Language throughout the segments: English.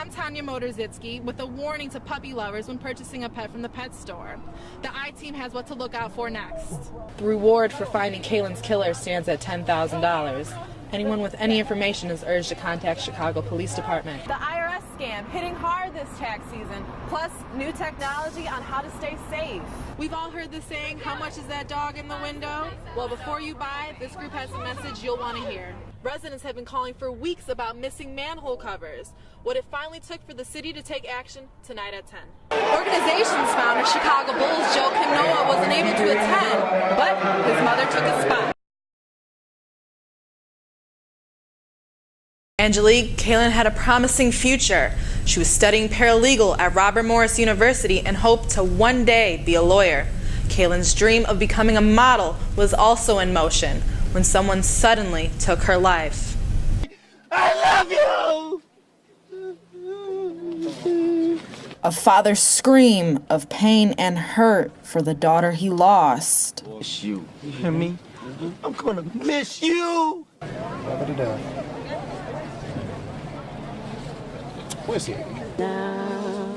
I'm Tanya Motorzitsky with a warning to puppy lovers when purchasing a pet from the pet store. The I-Team has what to look out for next. The reward for finding Kaylin's killer stands at $10,000. Anyone with any information is urged to contact Chicago Police Department. The IRS scam hitting hard this tax season, plus new technology on how to stay safe. We've all heard the saying, how much is that dog in the window? Well, before you buy, this group has a message you'll want to hear. Residents have been calling for weeks about missing manhole covers. What it finally took for the city to take action tonight at 10. Organization's founder, Chicago Bulls Joe Kimnoa, wasn't able to attend, but his mother took a spot. Angelique, Kaylin had a promising future. She was studying paralegal at Robert Morris University and hoped to one day be a lawyer. Kaylin's dream of becoming a model was also in motion when someone suddenly took her life. I love you! A father's scream of pain and hurt for the daughter he lost. Miss you. You hear me? I'm gonna miss you! Nobody does. Where's he? Now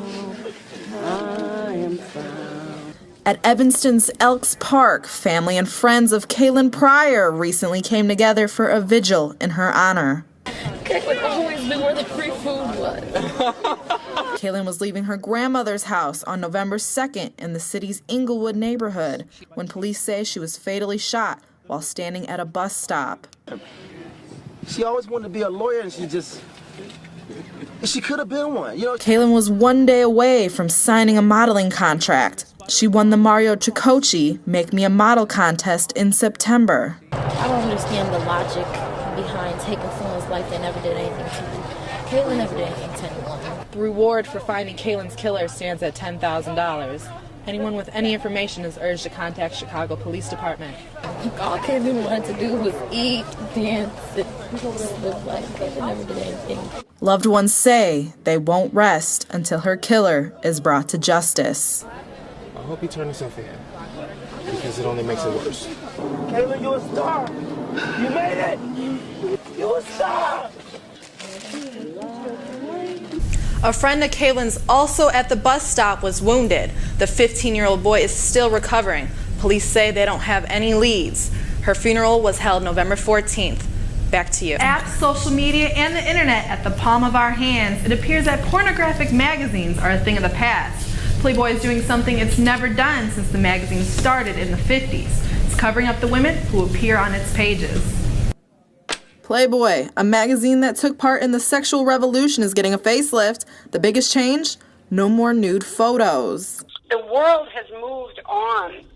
I am found. At Evanston's Elks Park, family and friends of Kaylin Pryor recently came together for a vigil in her honor. Kaylin always knew where the free food was. Kaylin was leaving her grandmother's house on November 2nd in the city's Inglewood neighborhood when police say she was fatally shot while standing at a bus stop. She always wanted to be a lawyer, and she could have been one, you know. Kaylin was one day away from signing a modeling contract. She won the Mario Tricoci Make Me a Model contest in September. I don't understand the logic behind taking someone's life that never did anything to you. Kaylin never did anything to anyone. The reward for finding Kaylin's killer stands at $10,000. Anyone with any information is urged to contact Chicago Police Department. All Kaylin wanted to do was eat, dance, and just live life. Kaylin never did anything. Loved ones say they won't rest until her killer is brought to justice. I hope you turn yourself in, because it only makes it worse. Kaylin, you're a star. You made it. You're a star. A friend of Kaylin's also at the bus stop was wounded. The 15-year-old boy is still recovering. Police say they don't have any leads. Her funeral was held November 14th. Back to you. Apps, social media, and the internet at the palm of our hands, it appears that pornographic magazines are a thing of the past. Playboy is doing something it's never done since the magazine started in the 50s. It's covering up the women who appear on its pages. Playboy, a magazine that took part in the sexual revolution, is getting a facelift. The biggest change? No more nude photos. The world has moved on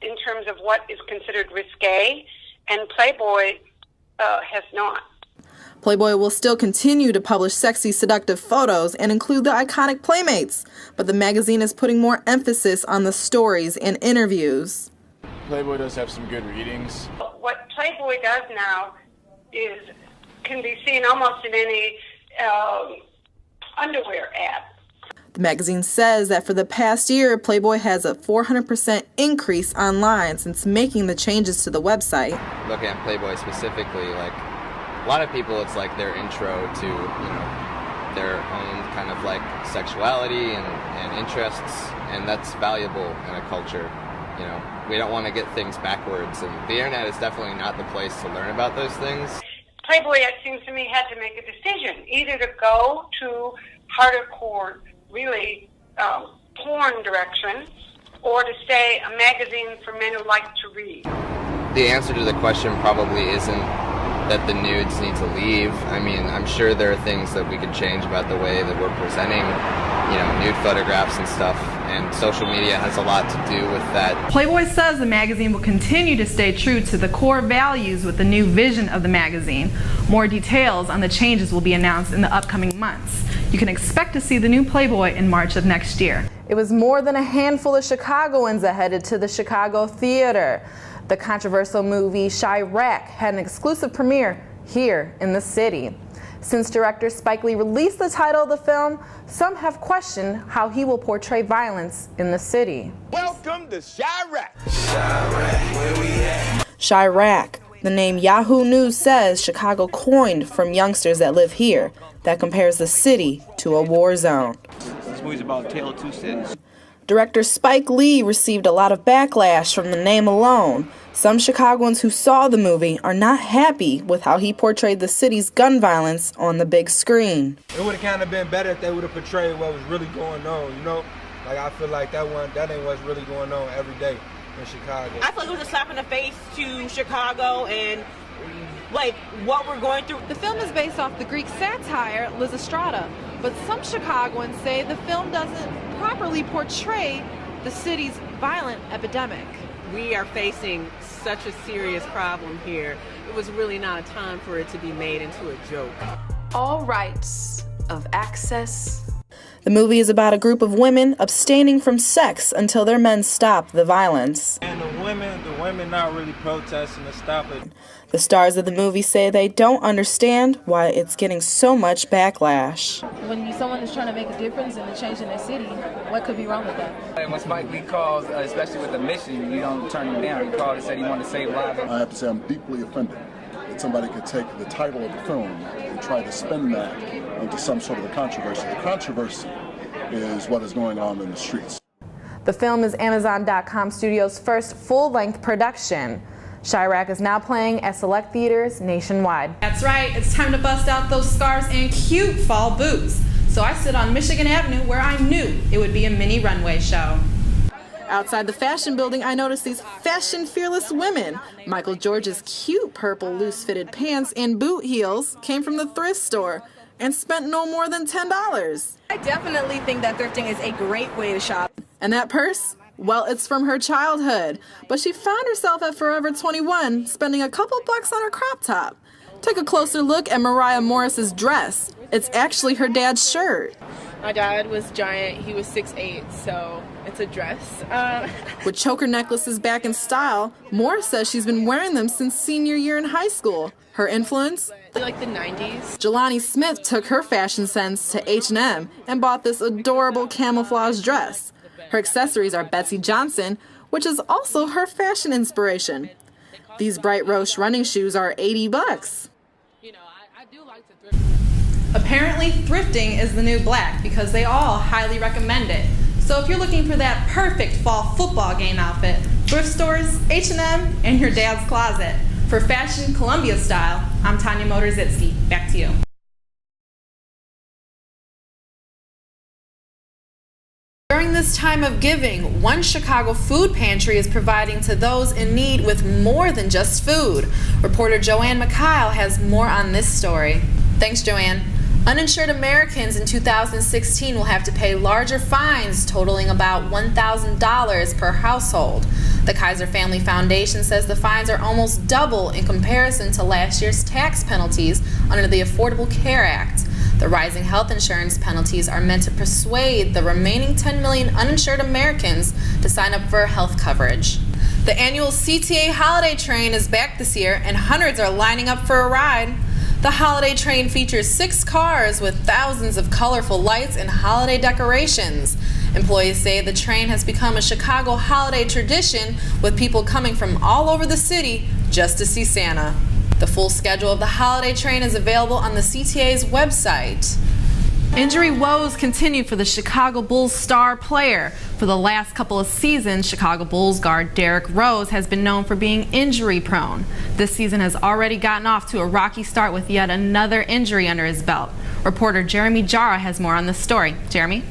in terms of what is considered risque, and Playboy has not. Playboy will still continue to publish sexy, seductive photos and include the iconic Playmates, but the magazine is putting more emphasis on the stories and interviews. Playboy does have some good readings. What Playboy does now can be seen almost in any underwear ad. The magazine says that for the past year, Playboy has a 400% increase online since making the changes to the website. Looking at Playboy specifically, like a lot of people, it's like their intro to, their own kind of like sexuality and interests, and that's valuable in a culture. We don't want to get things backwards, and the internet is definitely not the place to learn about those things. Playboy, it seems to me, had to make a decision, either to go to hardcore, really porn direction, or to stay a magazine for men who like to read. The answer to the question probably isn't that the nudes need to leave. I mean, I'm sure there are things that we could change about the way that we're presenting, nude photographs and stuff, and social media has a lot to do with that. Playboy says the magazine will continue to stay true to the core values with the new vision of the magazine. More details on the changes will be announced in the upcoming months. You can expect to see the new Playboy in March of next year. It was more than a handful of Chicagoans that headed to the Chicago Theater. The controversial movie Chirac had an exclusive premiere here in the city. Since director Spike Lee released the title of the film, some have questioned how he will portray violence in the city. Welcome to Chirac. Chirac, where we at? Chirac, The name Yahoo News says Chicago coined from youngsters that live here. That compares the city to a war zone. This movie's about a tale of two cities. Director Spike Lee received a lot of backlash from the name alone. Some Chicagoans who saw the movie are not happy with how he portrayed the city's gun violence on the big screen. It would have kind of been better if they would have portrayed what was really going on, you know? Like, I feel like that ain't what's really going on every day in Chicago. I feel like it was a slap in the face to Chicago and like what we're going through. The film is based off the Greek satire Lysistrata, but some Chicagoans say the film doesn't properly portray the city's violent epidemic. We are facing such a serious problem here. It was really not a time for it to be made into a joke. All rights of access. The movie is about a group of women abstaining from sex until their men stop the violence. And the women not really protesting to stop it. The stars of the movie say they don't understand why it's getting so much backlash. When someone is trying to make a difference and a change in their city, what could be wrong with that? And when Spike Lee calls, especially with the mission, you don't turn him down. He called and said he wanted to save lives. I have to say I'm deeply offended that somebody could take the title of the film and try to spin that into some sort of a controversy. The controversy is what is going on in the streets. The film is Amazon.com Studios' first full-length production. Chirac is now playing at select theaters nationwide. That's right, it's time to bust out those scarves and cute fall boots. So I sit on Michigan Avenue where I knew it would be a mini runway show. Outside the fashion building, I noticed these fashion fearless women. Michael George's cute purple loose-fitted pants and boot heels came from the thrift store and spent no more than $10. I definitely think that thrifting is a great way to shop. And that purse? Well, it's from her childhood, but she found herself at Forever 21 spending a couple bucks on her crop top. Take a closer look at Mariah Morris's dress. It's actually her dad's shirt. My dad was giant, he was 6'8", so it's a dress. With choker necklaces back in style, Morris says she's been wearing them since senior year in high school. Her influence? Like the 90s. Jelani Smith took her fashion sense to H&M and bought this adorable camouflage dress. Her accessories are Betsy Johnson, which is also her fashion inspiration. These bright Roche running shoes are $80. Apparently, thrifting is the new black because they all highly recommend it. So if you're looking for that perfect fall football game outfit, thrift stores, H&M, and your dad's closet. For Fashion Columbia Style, I'm Tanya Motorzitsky. Back to you. During this time of giving, one Chicago food pantry is providing to those in need with more than just food. Reporter Joanne McKyle has more on this story. Thanks, Joanne. Uninsured Americans in 2016 will have to pay larger fines totaling about $1,000 per household. The Kaiser Family Foundation says the fines are almost double in comparison to last year's tax penalties under the Affordable Care Act. The rising health insurance penalties are meant to persuade the remaining 10 million uninsured Americans to sign up for health coverage. The annual CTA Holiday Train is back this year, and hundreds are lining up for a ride. The holiday train features 6 cars with thousands of colorful lights and holiday decorations. Employees say the train has become a Chicago holiday tradition, with people coming from all over the city just to see Santa. The full schedule of the holiday train is available on the CTA's website. Injury woes continue for the Chicago Bulls star player. For the last couple of seasons, Chicago Bulls guard Derrick Rose has been known for being injury prone. This season has already gotten off to a rocky start with yet another injury under his belt. Reporter Jeremy Jara has more on this story. Jeremy?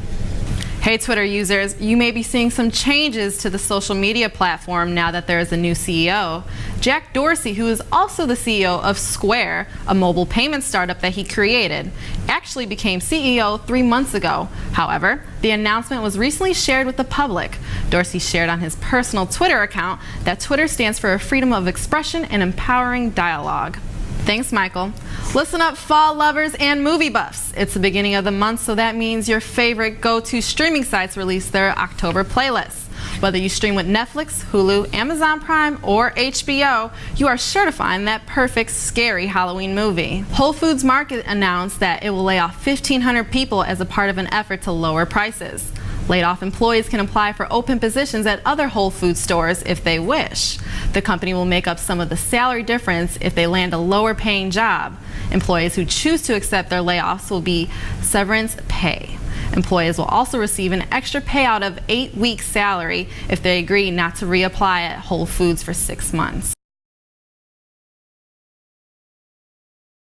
Hey Twitter users, you may be seeing some changes to the social media platform now that there is a new CEO. Jack Dorsey, who is also the CEO of Square, a mobile payment startup that he created, actually became CEO 3 months ago. However, the announcement was recently shared with the public. Dorsey shared on his personal Twitter account that Twitter stands for freedom of expression and empowering dialogue. Thanks, Michael. Listen up, fall lovers and movie buffs. It's the beginning of the month, so that means your favorite go-to streaming sites release their October playlists. Whether you stream with Netflix, Hulu, Amazon Prime, or HBO, you are sure to find that perfect scary Halloween movie. Whole Foods Market announced that it will lay off 1,500 people as a part of an effort to lower prices. Laid-off employees can apply for open positions at other Whole Foods stores if they wish. The company will make up some of the salary difference if they land a lower-paying job. Employees who choose to accept their layoffs will be severance pay. Employees will also receive an extra payout of 8 weeks' salary if they agree not to reapply at Whole Foods for 6 months.